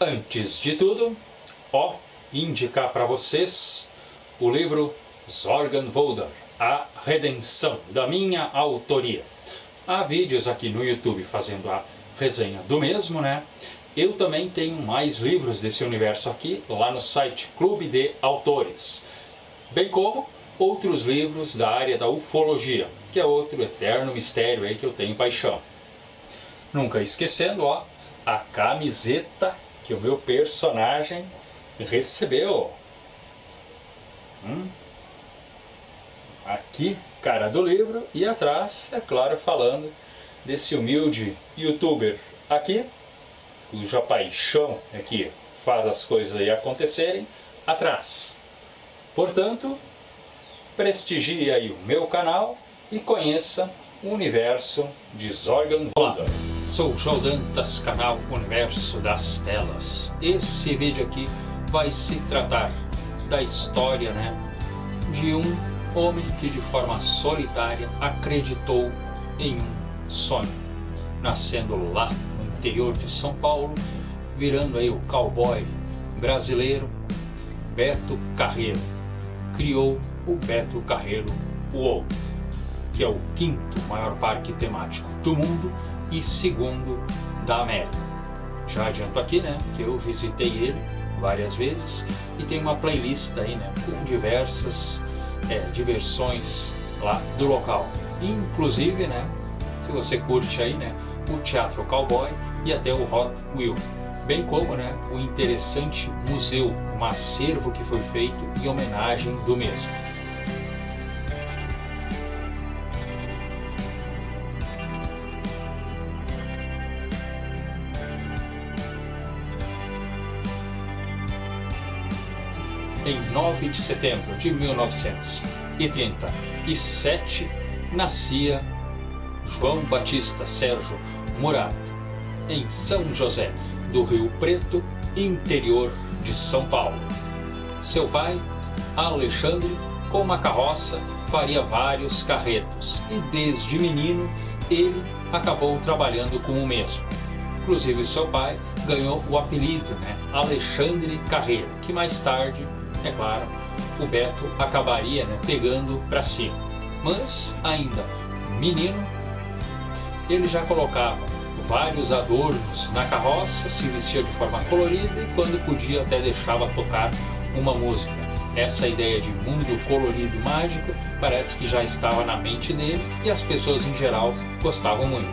Antes de tudo, indicar para vocês o livro Zorgenwälder, A Redenção, da minha autoria. Há vídeos aqui no YouTube fazendo a resenha do mesmo, né? Eu também tenho mais livros desse universo aqui, lá no site Clube de Autores. Bem como outros livros da área da ufologia, que é outro eterno mistério aí que eu tenho paixão. Nunca esquecendo, a camiseta que o meu personagem recebeu. Aqui, cara do livro, e atrás, é claro, falando desse humilde youtuber aqui, cuja paixão é que faz as coisas aí acontecerem, atrás. Portanto, prestigie aí o meu canal e conheça o universo de Zorgenwälder. Sou João Dantas, canal Universo das Telas. Esse vídeo aqui vai se tratar da história, de um homem que de forma solitária acreditou em um sonho, nascendo lá no interior de São Paulo, virando aí o cowboy brasileiro Beto Carreiro. Criou o Beto Carreiro World, que é o 5º maior parque temático do mundo e 2º da América. Já adianto aqui, que eu visitei ele várias vezes e tem uma playlist aí, com diversas diversões lá do local. Inclusive, se você curte aí, o teatro cowboy e até o Hot Wheel, bem como, o interessante museu, um acervo que foi feito em homenagem do mesmo. Em 9 de setembro de 1937, nascia João Batista Sérgio Murat, em São José do Rio Preto, interior de São Paulo. Seu pai, Alexandre, com uma carroça, faria vários carretos e desde menino ele acabou trabalhando com o mesmo. Inclusive seu pai ganhou o apelido, Alexandre Carreiro, que mais tarde, é claro, o Beto acabaria pegando para si. Mas ainda menino, ele já colocava vários adornos na carroça, se vestia de forma colorida e quando podia até deixava tocar uma música. Essa ideia de mundo colorido e mágico parece que já estava na mente dele e as pessoas em geral gostavam muito.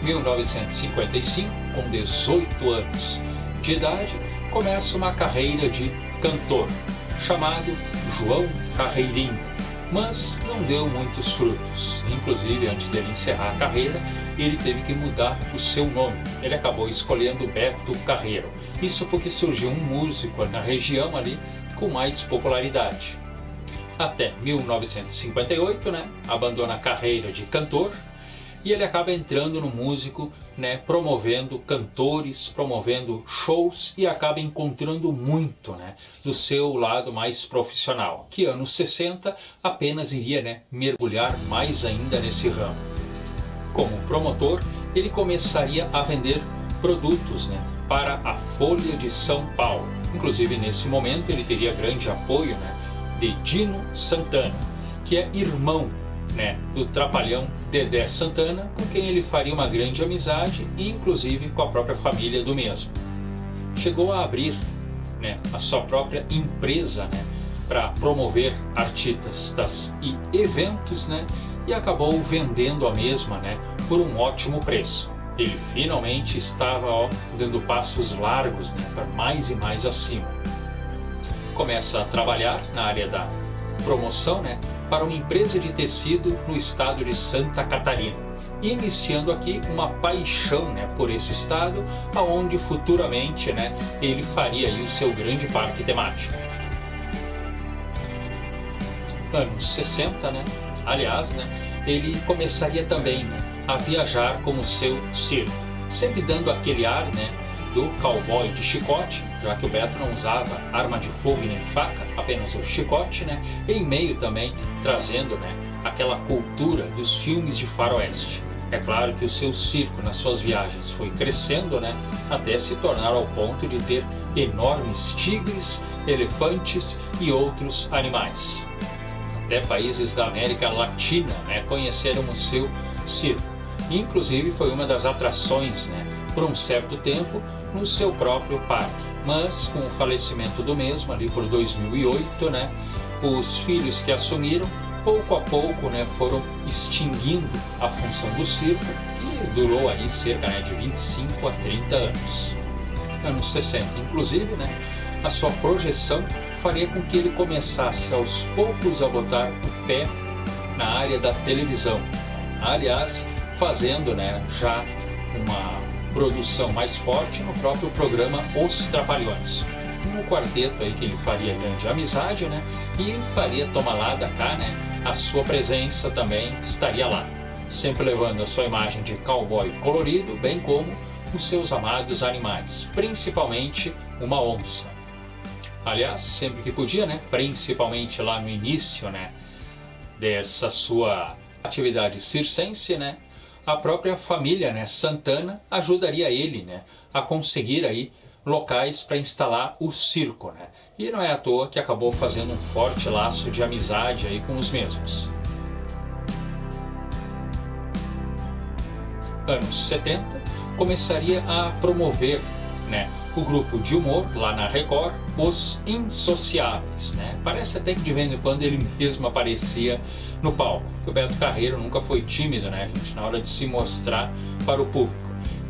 Em 1955, com 18 anos de idade, começa uma carreira de cantor, chamado João Carreirinho, mas não deu muitos frutos. Inclusive, antes dele encerrar a carreira, ele teve que mudar o seu nome. Ele acabou escolhendo Beto Carreiro. Isso porque surgiu um músico na região ali com mais popularidade. Até 1958, abandona a carreira de cantor e ele acaba entrando no músico, promovendo cantores, promovendo shows e acaba encontrando muito, do seu lado mais profissional, que anos 60 apenas iria, mergulhar mais ainda nesse ramo. Como promotor, ele começaria a vender produtos, para a Folha de São Paulo. Inclusive nesse momento ele teria grande apoio, de Dino Santana, que é irmão, do trapalhão Dedé Santana, com quem ele faria uma grande amizade e inclusive com a própria família do mesmo. Chegou a abrir, a sua própria empresa, para promover artistas e eventos, e acabou vendendo a mesma, por um ótimo preço. Ele finalmente estava dando passos largos, para mais e mais acima. Começa a trabalhar na área da promoção, para uma empresa de tecido no estado de Santa Catarina, iniciando aqui uma paixão, por esse estado, aonde futuramente, ele faria aí o seu grande parque temático. Anos 60, aliás, ele começaria também, a viajar com o seu circo, sempre dando aquele ar, do cowboy de chicote, já que o Beto não usava arma de fogo nem faca, apenas o chicote, em meio também trazendo, aquela cultura dos filmes de faroeste. É claro que o seu circo nas suas viagens foi crescendo, né, até se tornar ao ponto de ter enormes tigres, elefantes e outros animais. Até países da América Latina, né, conheceram o seu circo. Inclusive foi uma das atrações, né, por um certo tempo no seu próprio parque. Mas com o falecimento do mesmo, ali por 2008, né, os filhos que assumiram, pouco a pouco, né, foram extinguindo a função do circo e durou aí cerca, né, de 25 a 30 anos. Anos 60, inclusive, né, a sua projeção faria com que ele começasse aos poucos a botar o pé na área da televisão. Aliás, fazendo, né, já uma produção mais forte no próprio programa Os Trapalhões. Um quarteto aí que ele faria grande amizade, né, e faria toma lá da cá, né, a sua presença também estaria lá, sempre levando a sua imagem de cowboy colorido, bem como os seus amados animais, principalmente uma onça. Aliás, sempre que podia, né, principalmente lá no início, né, dessa sua atividade circense, né, a própria família, né, Santana ajudaria ele, né, a conseguir aí locais para instalar o circo, né? E não é à toa que acabou fazendo um forte laço de amizade aí com os mesmos. Anos 70, começaria a promover, né, o grupo de humor lá na Record, Os Insociáveis, né? Parece até que de vez em quando ele mesmo aparecia no palco, porque o Beto Carreiro nunca foi tímido, né, gente, na hora de se mostrar para o público.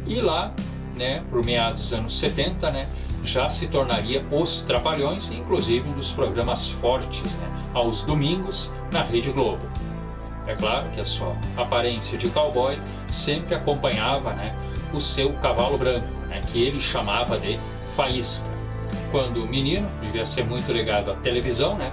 E lá, né, por meados dos anos 70, né, já se tornaria Os Trapalhões, inclusive um dos programas fortes, né, aos domingos na Rede Globo. É claro que a sua aparência de cowboy sempre acompanhava, né, o seu cavalo branco, né, que ele chamava de Faísca. Quando menino, devia ser muito ligado à televisão, né,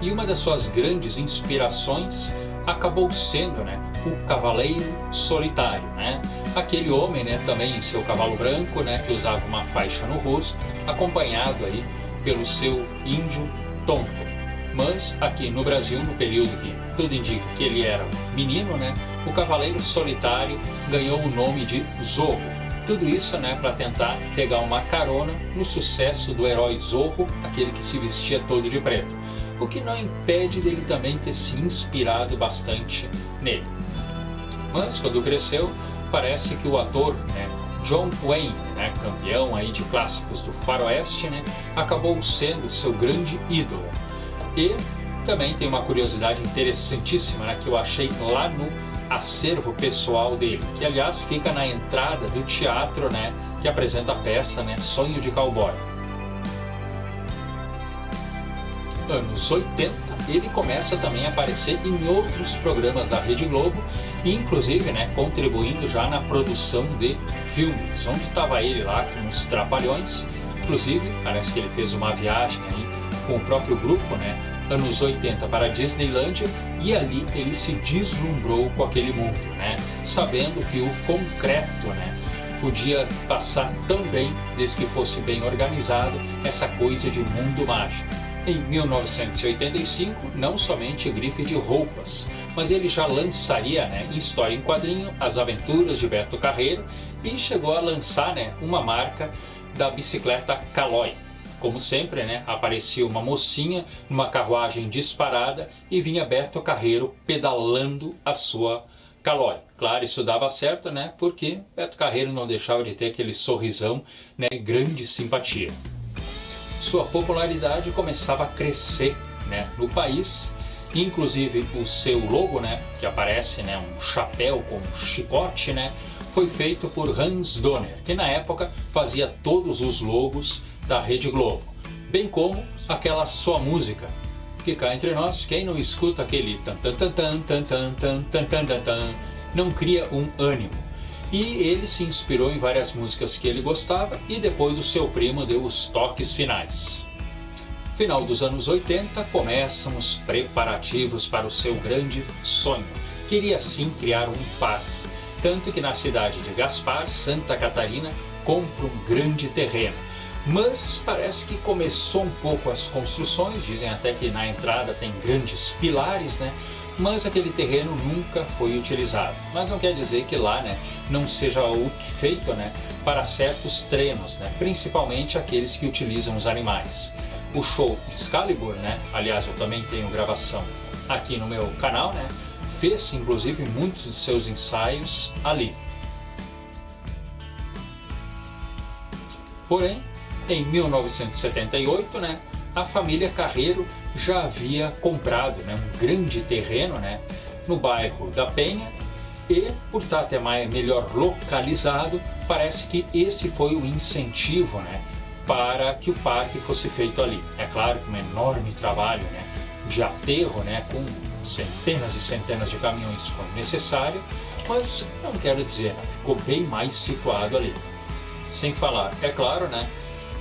e uma das suas grandes inspirações acabou sendo, né, o Cavaleiro Solitário, né? Aquele homem, né, também em seu cavalo branco, né, que usava uma faixa no rosto, acompanhado aí pelo seu índio Tonto. Mas aqui no Brasil, no período que tudo indica que ele era menino, né, o Cavaleiro Solitário ganhou o nome de Zorro. Tudo isso, né, para tentar pegar uma carona no sucesso do herói Zorro, aquele que se vestia todo de preto. O que não impede dele também ter se inspirado bastante nele. Mas quando cresceu, parece que o ator, né, John Wayne, né, campeão aí de clássicos do faroeste, né, acabou sendo seu grande ídolo. E também tem uma curiosidade interessantíssima, né, que eu achei lá no acervo pessoal dele, que aliás fica na entrada do teatro, né, que apresenta a peça, né, Sonho de Cowboy. Anos 80, ele começa também a aparecer em outros programas da Rede Globo, inclusive, né, contribuindo já na produção de filmes, onde estava ele lá com os Trapalhões. Inclusive, parece que ele fez uma viagem aí com o próprio grupo, né, anos 80 para a Disneylândia, e ali ele se deslumbrou com aquele mundo, né, sabendo que o concreto, né, podia passar tão bem, desde que fosse bem organizado, essa coisa de mundo mágico. Em 1985, não somente grife de roupas, mas ele já lançaria, né, em história em quadrinho, As Aventuras de Beto Carreiro, e chegou a lançar, né, uma marca da bicicleta Caloi. Como sempre, né, aparecia uma mocinha numa carruagem disparada e vinha Beto Carreiro pedalando a sua Caloi. Claro, isso dava certo, né, porque Beto Carreiro não deixava de ter aquele sorrisão, né, grande simpatia. Sua popularidade começava a crescer, né, no país, inclusive o seu logo, né, que aparece, né, um chapéu com um chicote, né, foi feito por Hans Donner, que na época fazia todos os logos da Rede Globo, bem como aquela sua música, que cá entre nós, quem não escuta aquele tan tan tan tan tan tan tan tan tan tan tan, não cria um ânimo. E ele se inspirou em várias músicas que ele gostava e depois o seu primo deu os toques finais. Final dos anos 80, começam os preparativos para o seu grande sonho. Queria sim criar um parque, tanto que na cidade de Gaspar, Santa Catarina, compra um grande terreno. Mas parece que começou um pouco as construções, dizem até que na entrada tem grandes pilares, né? mas aquele terreno nunca foi utilizado. Mas não quer dizer que lá, né, não seja feito, né, para certos treinos, né, principalmente aqueles que utilizam os animais. O show Excalibur, né, aliás eu também tenho gravação aqui no meu canal, né, fez inclusive muitos de seus ensaios ali. Porém, em 1978, né, a família Carreiro já havia comprado, né, um grande terreno, né, no bairro da Penha, e, por estar até melhor localizado, parece que esse foi o incentivo, né, para que o parque fosse feito ali. É claro que um enorme trabalho, né, de aterro, né, com centenas e centenas de caminhões foi necessário, mas não quero dizer, né, ficou bem mais situado ali. Sem falar, é claro, né,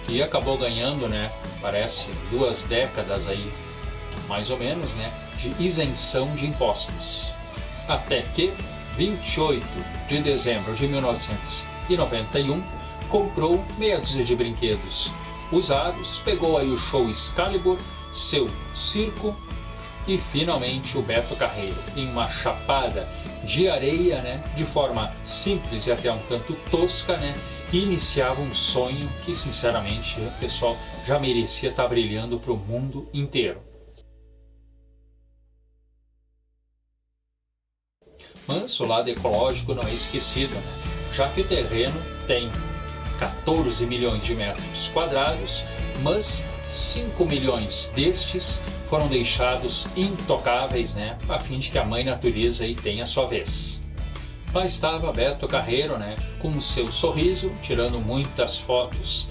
que acabou ganhando, né, parece 2 décadas aí, mais ou menos, né, de isenção de impostos. Até que, 28 de dezembro de 1991, comprou meia dúzia de brinquedos usados, pegou aí o show Excalibur, seu circo e finalmente o Beto Carreiro, em uma chapada de areia, né, de forma simples e até um tanto tosca, né, iniciava um sonho que, sinceramente, o pessoal já merecia estar brilhando para o mundo inteiro. Mas o lado ecológico não é esquecido, né? Já que o terreno tem 14 milhões de metros quadrados, mas 5 milhões destes foram deixados intocáveis, né, a fim de que a mãe natureza aí tenha a sua vez. Lá estava Beto Carreiro, né, com o seu sorriso, tirando muitas fotos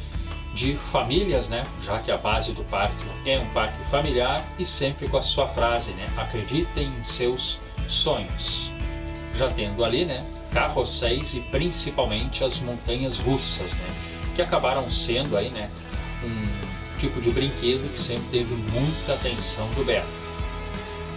de famílias, né, já que a base do parque é um parque familiar, e sempre com a sua frase, né, acreditem em seus sonhos. Já tendo ali, né, carrosséis e principalmente as montanhas russas, né, que acabaram sendo aí, né, um tipo de brinquedo que sempre teve muita atenção do Beto.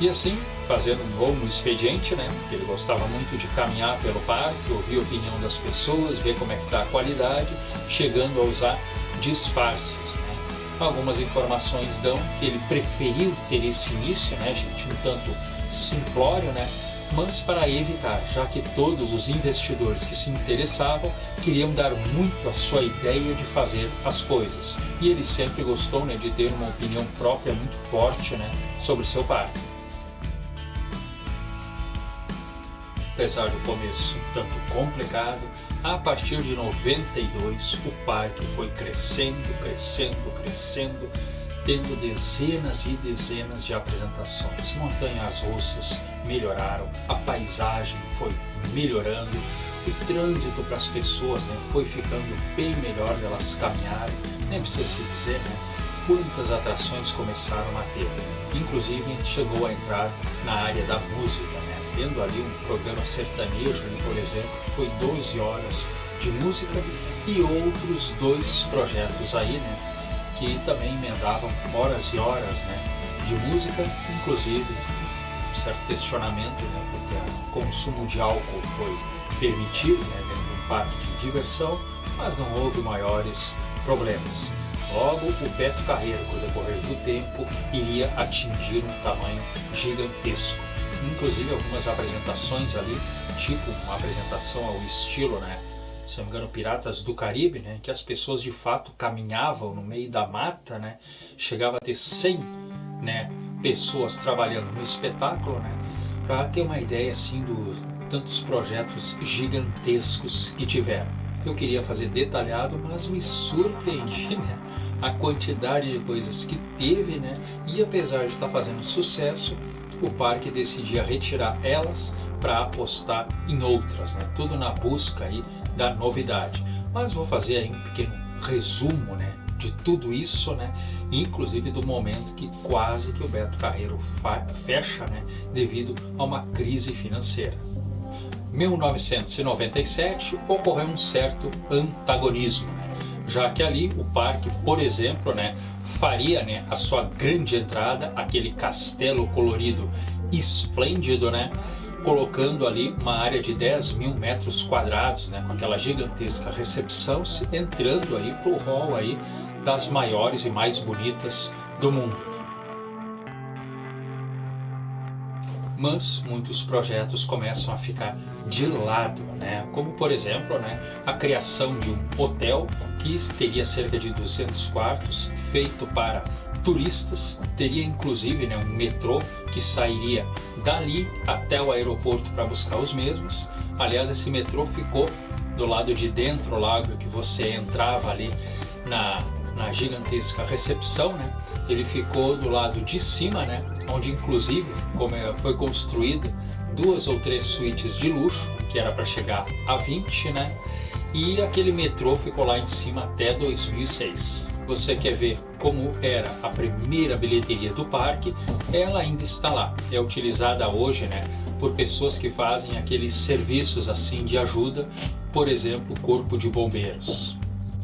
E assim, fazendo um longo expediente, né, porque ele gostava muito de caminhar pelo parque, ouvir a opinião das pessoas, ver como é que está a qualidade, chegando a usar disfarces, né. Algumas informações dão que ele preferiu ter esse início, né, gente, um tanto simplório, né, mas para evitar, já que todos os investidores que se interessavam queriam dar muito a sua ideia de fazer as coisas. E ele sempre gostou, né, de ter uma opinião própria muito forte, né, sobre seu parque. Apesar do começo um tanto complicado, a partir de 92 o parque foi crescendo, tendo dezenas e dezenas de apresentações. Montanhas russas melhoraram, a paisagem foi melhorando, o trânsito para as pessoas, né, foi ficando bem melhor delas caminharem. Nem precisa se dizer, né, quantas atrações começaram a ter. Inclusive a gente chegou a entrar na área da música, né, tendo ali um programa sertanejo, por exemplo, que foi 12 horas de música, e outros 2 projetos aí, né, que também emendavam horas e horas, né, de música, inclusive um certo questionamento, né, porque o consumo de álcool foi permitido, né, dentro de um parque de diversão, mas não houve maiores problemas. Logo, o Beto Carreiro, com o decorrer do tempo, iria atingir um tamanho gigantesco. Inclusive algumas apresentações ali, tipo uma apresentação ao estilo, né, se não me engano, Piratas do Caribe, né, que as pessoas de fato caminhavam no meio da mata, né, chegava a ter 100, né, pessoas trabalhando no espetáculo, né, para ter uma ideia assim dos tantos projetos gigantescos que tiveram. Eu queria fazer detalhado, mas me surpreendi, né, a quantidade de coisas que teve, né, e apesar de estar fazendo sucesso, o parque decidia retirar elas para apostar em outras, né, tudo na busca aí da novidade. Mas vou fazer aí um pequeno resumo, né, de tudo isso, né, inclusive do momento que quase que o Beto Carreiro fecha, né, devido a uma crise financeira. 1997 ocorreu um certo antagonismo, né, já que ali o parque, por exemplo, né, faria, né, a sua grande entrada, aquele castelo colorido esplêndido, né, colocando ali uma área de 10 mil metros quadrados, né, com aquela gigantesca recepção, entrando aí para o hall aí das maiores e mais bonitas do mundo. mas muitos projetos começam a ficar de lado, né? Como por exemplo, né, a criação de um hotel que teria cerca de 200 quartos, feito para turistas, teria inclusive, né, um metrô que sairia dali até o aeroporto para buscar os mesmos. Aliás, esse metrô ficou do lado de dentro, o lago que você entrava ali na gigantesca recepção, né? Ele ficou do lado de cima, né? Onde inclusive foi construído 2 ou 3 suítes de luxo, que era para chegar a 20, né? E aquele metrô ficou lá em cima até 2006. Você quer ver como era a primeira bilheteria do parque? Ela ainda está lá. É utilizada hoje, né, por pessoas que fazem aqueles serviços assim de ajuda, por exemplo, o Corpo de Bombeiros.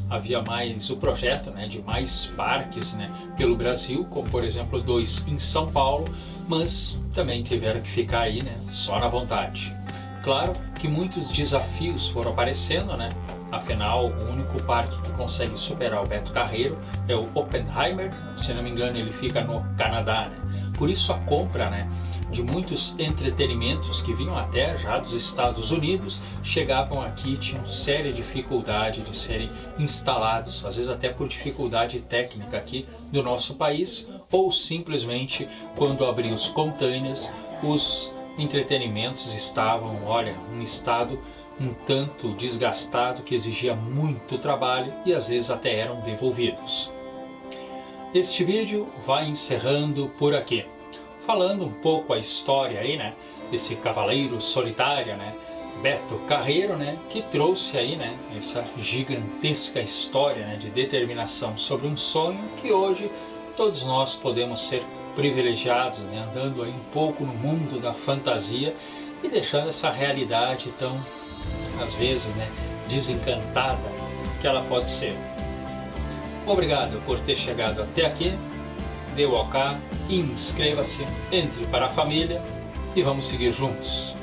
Havia mais o projeto, né, de mais parques, né, pelo Brasil, como por exemplo 2 em São Paulo, mas também tiveram que ficar aí, né, só na vontade. Claro que muitos desafios foram aparecendo, né? Afinal, o único parque que consegue superar o Beto Carreiro é o Oppenheimer, se não me engano ele fica no Canadá, né? Por isso a compra, né, de muitos entretenimentos que vinham até já dos Estados Unidos, chegavam aqui e tinham séria dificuldade de serem instalados, às vezes até por dificuldade técnica aqui do nosso país, ou simplesmente quando abriam os containers, os entretenimentos estavam, olha, em estado um tanto desgastado que exigia muito trabalho e às vezes até eram devolvidos. Este vídeo vai encerrando por aqui, falando um pouco a história aí, né, desse cavaleiro solitário, né, Beto Carreiro, né, que trouxe aí, né, essa gigantesca história, né, de determinação sobre um sonho que hoje todos nós podemos ser privilegiados, né, andando aí um pouco no mundo da fantasia e deixando essa realidade tão, às vezes, né, desencantada que ela pode ser. Obrigado por ter chegado até aqui, dê o OK, inscreva-se, entre para a família e vamos seguir juntos.